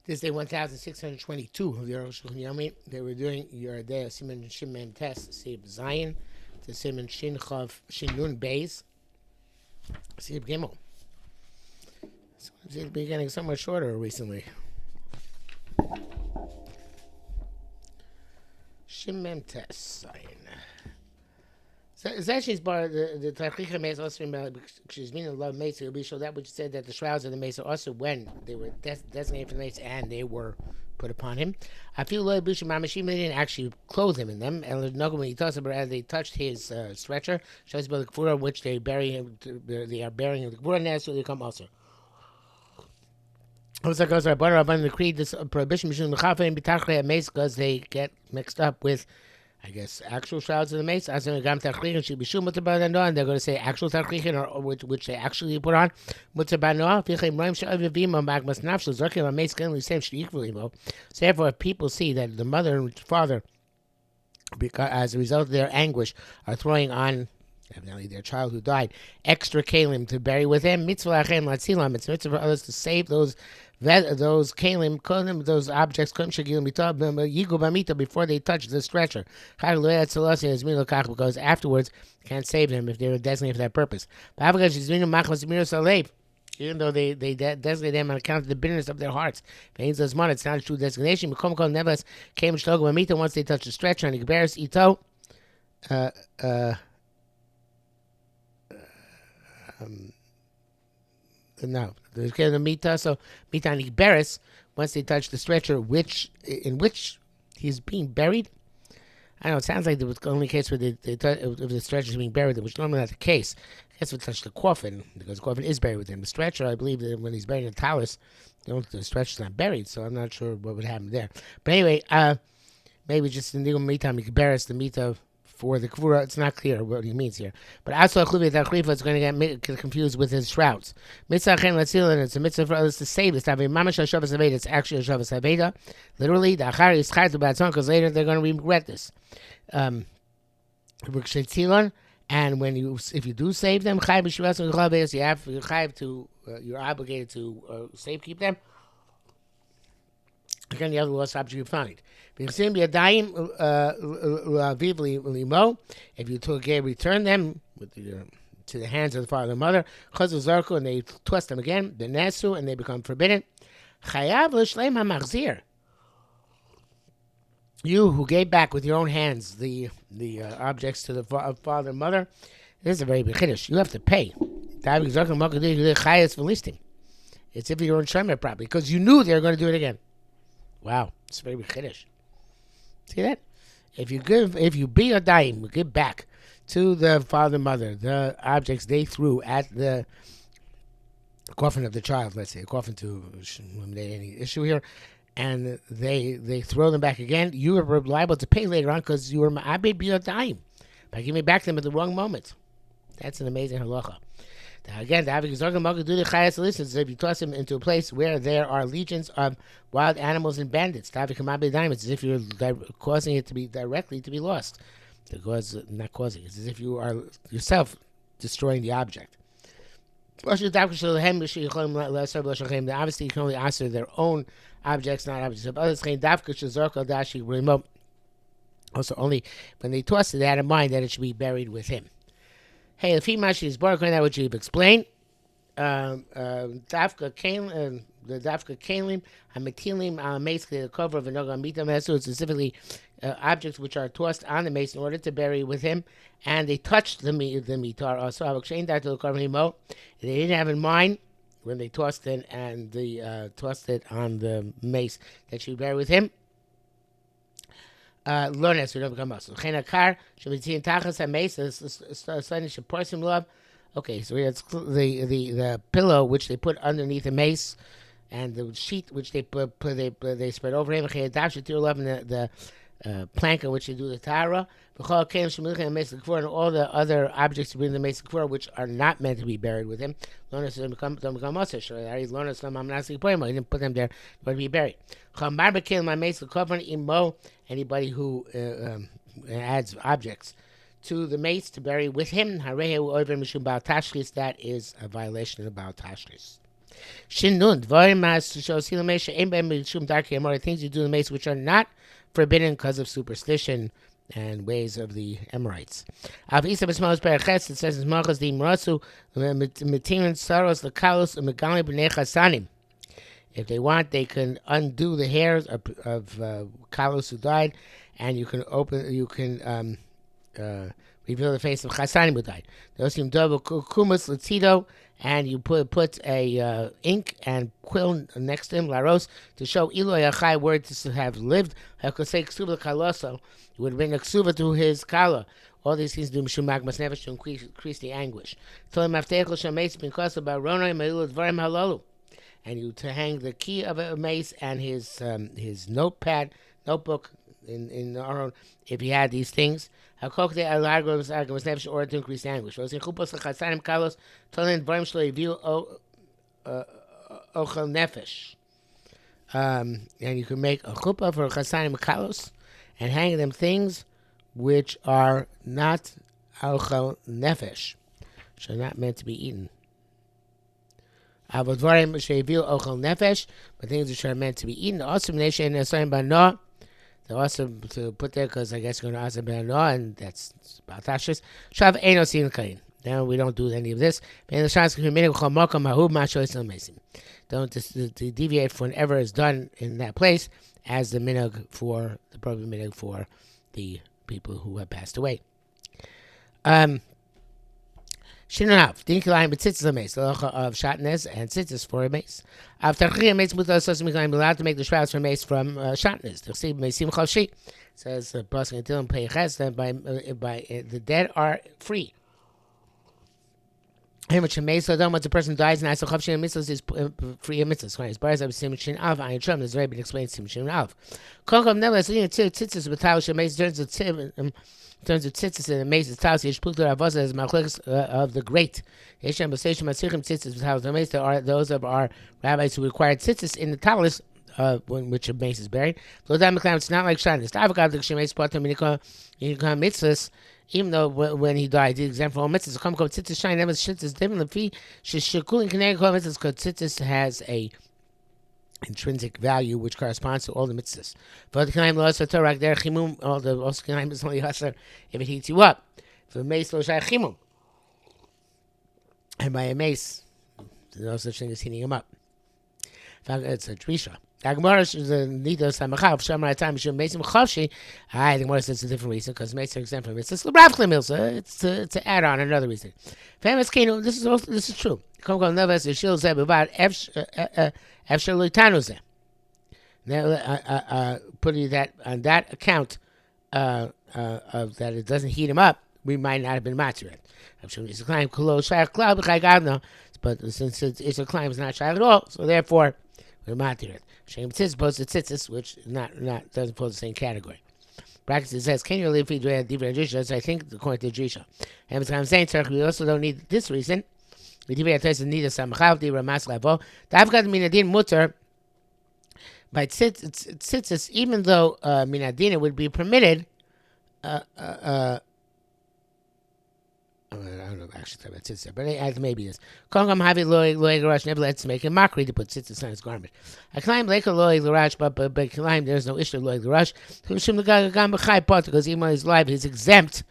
This day 1622 of the Arukh HaShulchan. They were doing your day of Simon Shin Mem Tes Sib Zion to Simon Shin Chav Shin Nun Beis Sib Gimel. So it's been getting so much shorter recently. Shin Mem Tes Zion. So it's actually bar the Tarchicha Mesa also she's meaning love Mesa will be show that which said that the shrouds of the Mesa also when they were designated for the Mesa and they were put upon him. I feel Lord Bushim Mamashim they didn't actually clothe him in them. And Nogam when he talks about as they touched his stretcher, shows about the Kfura which they bury him they are burying him the Kfura and that's what they come also. It was like I was about the creed this prohibition between the Chafa and Bitachre and Mesa because they get mixed up with I guess actual shrouds of the mace. And they're going to say actual tarchichin or which they actually put on. So therefore, if people see that the mother and father, because as a result of their anguish, are throwing on evidently their child who died extra kalim to bury with him, mitzvah it's mitzvah for others to save those kalim, those objects, before they touch the stretcher. Because afterwards, can't save them if they were designated for that purpose. Even though they designate them on account of the bitterness of their hearts. It's not a true designation. Once they touch the stretcher, and ito, no, there's the mita. So mita and beres once they touch the stretcher, in which he's being buried. I don't know. It sounds like it was the only case where if the stretcher is being buried, which normally not the case. I guess we touch the coffin because the coffin is buried with him. The stretcher, I believe that when he's buried in a talus, the stretcher's not buried. So I'm not sure what would happen there. But anyway, maybe just in the mita and beres the mita. For the Kvura, it's not clear what he means here. But also, is going to get confused with his shrouds. Mitzvah chen latzilin, it's a mitzvah for others to save this. It's actually a Shavas Haveda. Literally, the Achar is chayt to bad song, because later they're going to regret this. And when if you do save them, you're obligated to keep them. Again, the other lost object you find. If you return them to the hands of the father and mother, and they twist them again, the nesu, and they become forbidden. You who gave back with your own hands the objects to the father and mother, this is a very big chiddush. You have to pay. It's if you were in Shemer properly, because you knew they were going to do it again. Wow, it's very chiddush. See that? If you be a daim, give back to the father and mother the objects they threw at the coffin of the child, let's say, a coffin to eliminate any issue here, and they throw them back again, you are liable to pay later on because you were ma'abed be a daim by giving back to them at the wrong moment. That's an amazing halacha. Again, the if you toss him into a place where there are legions of wild animals and bandits, it's as if you're causing it to be directly to be lost. Not causing it, it's as if you are yourself destroying the object. Obviously, you can only answer their own objects, not objects of others. Also, only when they toss it, they had in mind that it should be buried with him. Hey, the Fimashi is born that what you've explained. Dafka Kalim, the Dafka Kalim, Hamatilim, basically the cover of a Noga Mita Mesu, specifically objects which are tossed on the mace in order to bury with him, and they touched the mitar also. I will exchange that to the cover himo. They didn't have in mind when they tossed it and they tossed it on the mace that she would bury with him. Learn so we don't become muscle. Chenakar should be seen tachas hameis. Suddenly should pour some love. Okay, so that's the pillow which they put underneath the mace, and the sheet which they they spread over him. Chedav should do love, and the plank on which they do the tara. And all the other objects to bring the mace which are not meant to be buried with him. Don't become muscle. He didn't put them there to be buried. Anybody who adds objects to the mace to bury with him, that is a violation of Baal Tashlis. Shinun dvarim mas shosil meisha ein beim mishum darkei amor, things you do in the mace which are not forbidden because of superstition and ways of the Amorites. Av isa b'smos beraches, it says in Malchus the Imrasu mitirin saros lekalos umegali b'nei chasanim. If they want, they can undo the hairs of kalos who died, and you can reveal the face of chasanim who died. Dosim double kumas latido, and you put a ink and quill next to him, laros, to show Eloi Achai word to have lived. I could say ksuba kaloso, it would bring a ksuba to his kala. All these things do mishum magmas nefesh to increase the anguish. Tolim afteichel shameis because about ronai meilu dvarim halalu. And you to hang the key of a mace and his notebook in our own, if he had these things. Or to increase the anguish. And you can make a chuppah for chasanim kalos and hang them things which are not ochel nefesh, which are not meant to be eaten. But things which are meant to be eaten. Also, they're also to put there because I guess you're going to ask about no, and that's about tashis. Shav ain't no sin kain. Now we don't do any of this. Don't deviate from whatever is done in that place as the minhag for the proper minhag for the people who have passed away. Shinanav, dinkilayim b'tzitzis a mace, the locha of shatnez and tzitzis for a mace. After a mace mutar sosim miklayim, allowed to make the shrouds for mace from shatnez. The chsib meisim chavshi says passing until and peiches, then by the dead are free. How much a mace? So once a person dies, and so chavshi and mitzvahs is free of mitzvahs. As far as I'm saying, shin av ayin trum. There's already been explained shin av. Konkom nevertheless, tzitzis b'talish a mace turns to tiv. In terms of tzitzis and the mace, it's taus. Yesh plukter avos as machlekes of the great. Yeshem b'seishim matzichim tzitzis b'taus. The mace, there are those of our rabbis who required tzitzis in the talis, when which a mace is buried. It's not like shanis. Avagav the shemeis potem minikah mitzvahs. Even though when he died, he exempt from all mitzvahs. Come tzitzis shine. Never tzitzis different. The shekulim kinei kol mitzvahs because tzitzis has a intrinsic value which corresponds to all the mitzvahs. For the kinaim lo asar torah der chimum, all the also kinaim is only asar if it heats you up. For mace lo shai chimum, and by a mace, there's no such thing as heating him up. It's a drisha. The Gemara is the nida samachav shamar time mishum meisim chavshi. The Gemara says it's a different reason because mace are exempt from it. It's l'bravchlim milsa. It's to add on another reason. Famous kinu. This is true. Come never as shil zeh b'vad efshel loitanu zeh. Putting that on that account of that it doesn't heat him up, we might not have been matzeret. It's a climb kolo shayach klal b'chai. But since it's a climb, it's not shayach at all. So therefore, we're matzeret. Shem tzitzis poses to tzitzis, which not doesn't pose the same category. Practice says, can you live feed different drisha? I think according to drisha. And I'm saying, we also don't need this reason. We need a samachav di ramas levo. Davgad minadin mutter by tzitzis, even though minadin would be permitted. I don't know actually about tzitzis, but maybe this. Kongam havi loy garash never lets make a mockery to put tzitzis on his garment. I climb like a loy garash, but climb there's no issue loy garash. Because even when he's alive, he's exempt.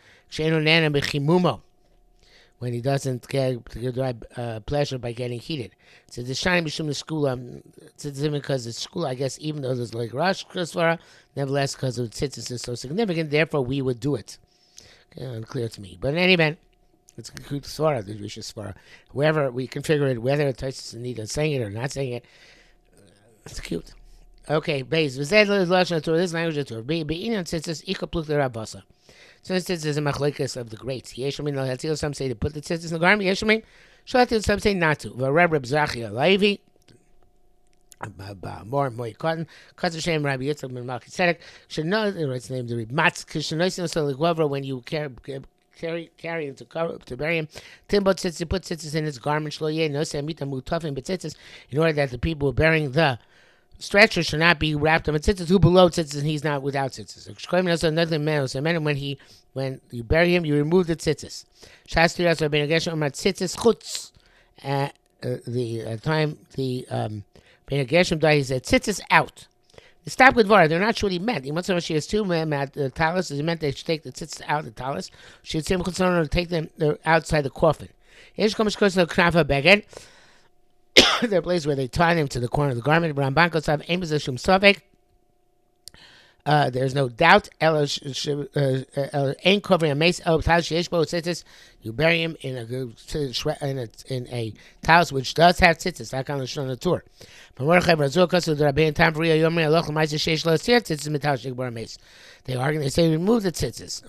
When he doesn't get pleasure by getting heated. So the shine mishum the school because it's school, I guess, even though there's loy garash nevertheless because of tzitzis is so significant, therefore we would do it. Unclear to me, but in any event. It's a good svara, the Jewish svara. Wherever we configure it, whether it touches the need of saying it or not saying it, it's cute. Okay, base. This language of Torah. Be'inan tzitzis ika pluk the rabasa. So tzitzis is a machlekes of the greats. Yeshamin al some say to put the tzitzis in the garment. Yeshamin shalatil some say not to. V'Reb Zachi Levi. More and more cotton. Cuts Hashem Rabbi Yitzchak ben Malkitzedek. Should know it's named the Matz. Kishnoisin so the when you carry him to bury him. Timbot sits to put tzitzis in his garment. Shloye no samita mutafim b'tzitzis in order that the people bearing the stretcher should not be wrapped up in tzitzis. Who below tzitzis and he's not without tzitzis. Shkoim also another man. So when you bury him, you remove the tzitzis. Shastri also ben ageshem mat tzitzis chutz. time the Bein Gershom died, he said, "Tzitzis out." They stopped with Vara. They're not sure what he meant. He must have. She has two talis. He meant they should take the tzitzis out of the talis. She would say to take them outside the coffin. Here's comes close to the knafa beged. They're places where they tie them to the corner of the garment. Ramban goes have aim position sovek. There's no doubt. Ain't covering a mace. You bury him in a house which does have tzitzis, like on the Shon tour. They argue. They say remove the tzitzis.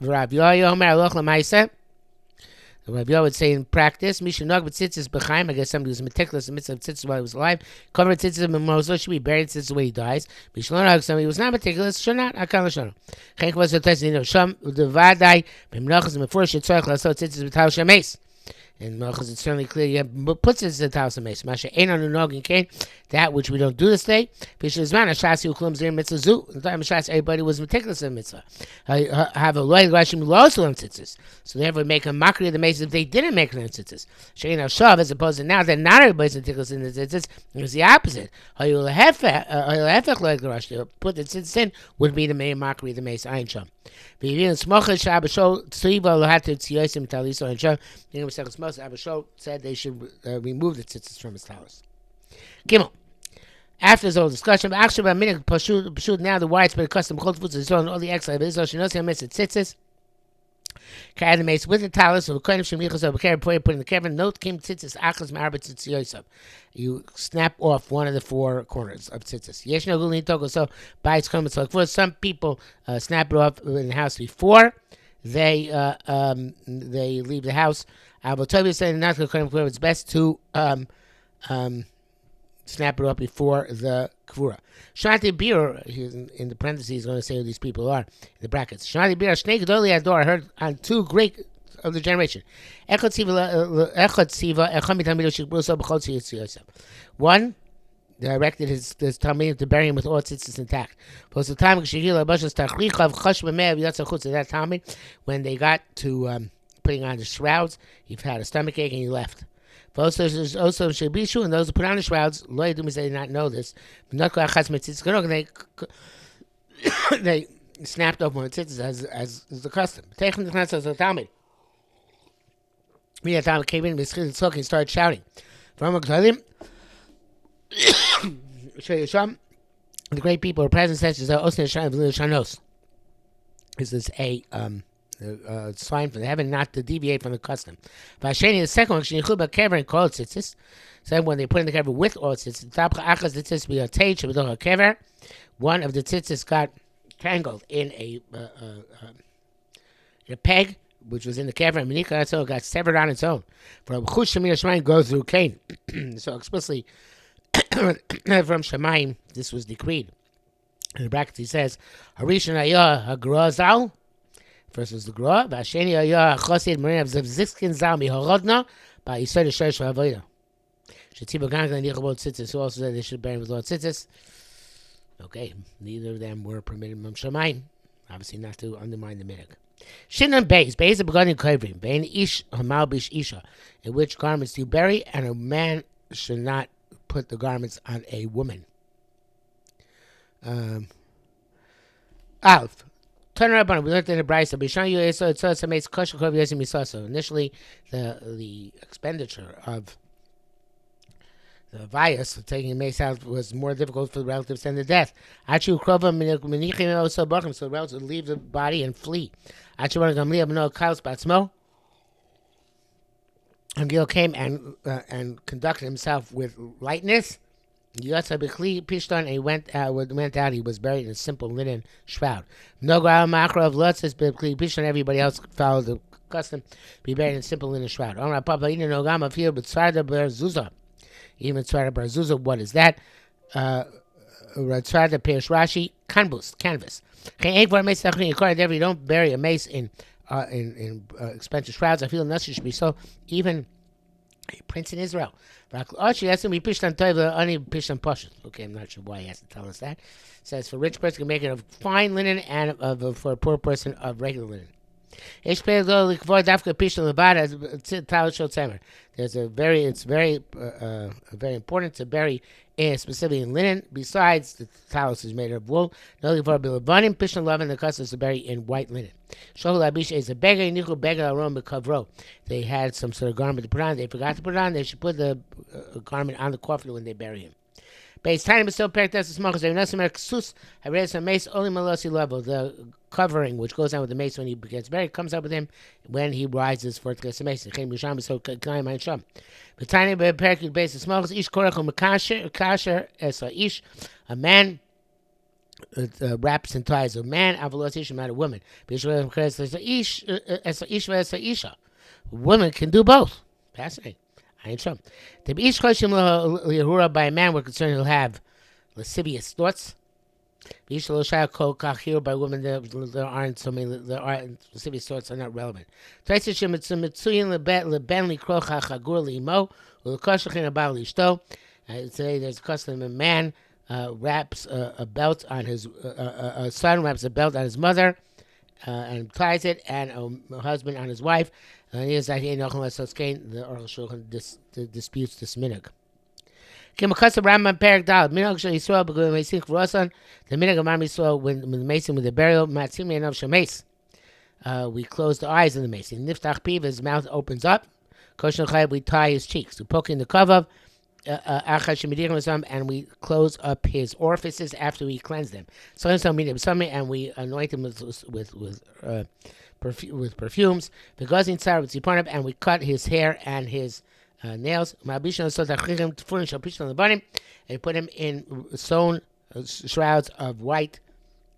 The Rabbi would say in practice, Mishanog with tzitzis b'chaim. I guess somebody was meticulous in the midst of tzitzis while he was alive. Covered tzitzis in Mimosa should be buried tzitzis when he dies. Mishanog, somebody who was not meticulous, should not. Akal l'shono. Chenk was a test in Sham the Vadai. B'mnachas and before she tzorach laso tzitzis b'tal shemes. And Malchus, it's certainly clear you have puts it in the house of Mace. Masha ain't on the noggin cane, that which we don't do this day. Pishazman, Ashasi, who claims their mitzvah zoo. In the time of Shas, everybody was meticulous in mitzvah. Have a loyal Rashim lost on tzitzis. So therefore, make a mockery of the Mace if they didn't make them tzitzis. Shein Shav, as opposed to now that not everybody's meticulous in the tzitzis, it's the opposite. Put the tzitzis in would be the main mockery of the Mace. Ayin Sham. Abishol said they should remove the tzitzis from his talus. Gimel. After this whole discussion, now the widespread custom called foods is on all the exile of Israel. She knows how to miss the tzitzis. Carry the mace with the talus of kind of shemichas of carry put in the kever. Note kim tzitzis achas ma'arbet tzitzis. You snap off one of the four corners of tzitzis. Yesh no gulin togo. So by its comments like for some people snap it off in the house before they leave the house. Toby said not to claim it's best to snap it up before the kvura. Shnati bir, in the parentheses, he's going to say who these people are in the brackets. Shnati bir, Shnei Gedoli Ador. I heard on two great of the generation. One directed his Talmud to bury him with all tzitzis intact. Post the time at that Talmud, when they got to putting on the shrouds, he had a stomach ache and he left. Also, Shabishu, and those who put on the shrouds, they did not know this. They snapped off one of the tzitzis as is the custom. Take him to the Talmud. Me, Talmud came in, and started shouting. The great people are present, such as Shanos. This is a sign from heaven not to deviate from the custom. Vasheni, the second one, Shenichub kever and called tzitzis. So when they put in the kever with all tzitzis, one of the tzitzis got tangled in a peg, which was in the kever, and Menika, so it got severed on its own. From Chush Shemir Shemaim goes through Cain. So explicitly from Shemaim, this was decreed. In the brackets, he says, Harishon Ayah Hagrozal. First was the Gra, Vasheni Ayah Chosid Marin of Zivziskin Zal Mihorodna by Yisrael Sherish Vavoida. Shetziba Gang and Yichabot Tzitzis, who also said they should bury with Lord Tzitzis. Okay, neither of them were permitted from Shemaim. Obviously, not to undermine the minhag. Shinan Beis is a beginning kavrim. Bein ish hamalbish isha, in which garments do you bury, and a man should not put the garments on a woman. Alf. Turn it up on it. We learned in the Brisa. Initially, the expenditure of the vias of taking a mace out was more difficult for the relatives than the death. So the relatives would leave the body and flee. And Gil came and conducted himself with lightness. And he went out. He was buried in a simple linen shroud. Everybody else followed the custom, be buried in a simple linen shroud. Even Tzara Bar Zuzah, what is that? Tzara Perish Rashi, canvas. You don't bury a mace in expensive shrouds. I feel nothing should be so. Even a prince in Israel. Okay, I'm not sure why he has to tell us that. It says for a rich person can make it of fine linen and for a poor person of regular linen. There's a very, it's very important to bury specifically in linen. Besides, the talus is made of wool. No for bilabanim, pishon lovin, the custom is to bury in white linen. Shohul abisha is a beggar, nichu beggar aron bekavro. They had some sort of garment to put on. They forgot to put it on. They should put the garment on the coffin when they bury him. Base tiny but still packed as the smokers. They not some ksus. I read some mace only malosi level. The covering which goes on with the mace when he gets buried comes up with him when he rises for the mace. The came Musham so kind mind sham. The tiny but packed base the smokers. Ish korach kasher as ish a man. Wraps and ties a man. Avalos ish not a woman. Bishwa as ish as isha. Women can do both. Fascinating. I ain't sure. The each question by a man, we're concerned he'll have lascivious thoughts. Each little shayah kol kachir by women, there aren't so many. There are lascivious thoughts are not relevant. Today there's a custom a man wraps a belt on his a son wraps a belt on his mother and ties it, and a husband on his wife. And here's that the Arukh HaShulchan disputes this minhag. Kimakasa Rambam Perak Dal minhag shel Yisrael b'goyim meisik v'rosan. The minhag of Am Yisrael when the mason with the burial matzim le'enav shemeis. We close the eyes of the mason. Niftach piv, his mouth opens up. Kosher chayv, we tie his cheeks. We poke in the kavav. And we close up his orifices after we cleanse them. And we anoint him with perfumes. And we cut his hair and his nails. And we put him in sewn shrouds of white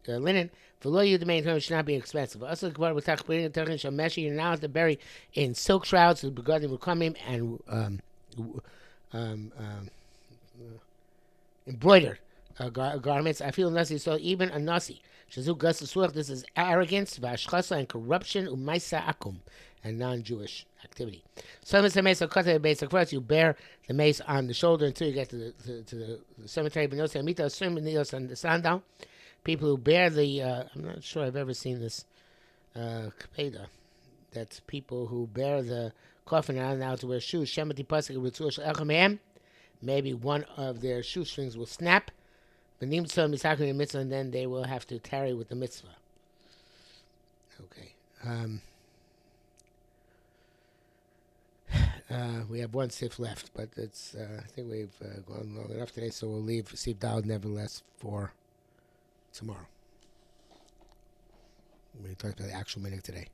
linen. Should not be expensive. Also, you're now to bury in silk shrouds. The begotten will come in and embroidered garments. I feel nasi, so even a nasi. This is arrogance, vashchasa, and corruption, umaisa akum, and non-Jewish activity. Some of the mace are cut to the base. First, you bear the mace on the shoulder until you get to the cemetery. But no, on the sundown. People who bear the, I'm not sure I've ever seen this kapeda. That's people who bear the coffin are now to wear shoes. Maybe one of their shoestrings will snap. And then they will have to tarry with the mitzvah. Okay. We have one sif left, but it's I think we've gone long enough today, so we'll leave Sif Dal nevertheless for tomorrow. We talked about the actual minute today.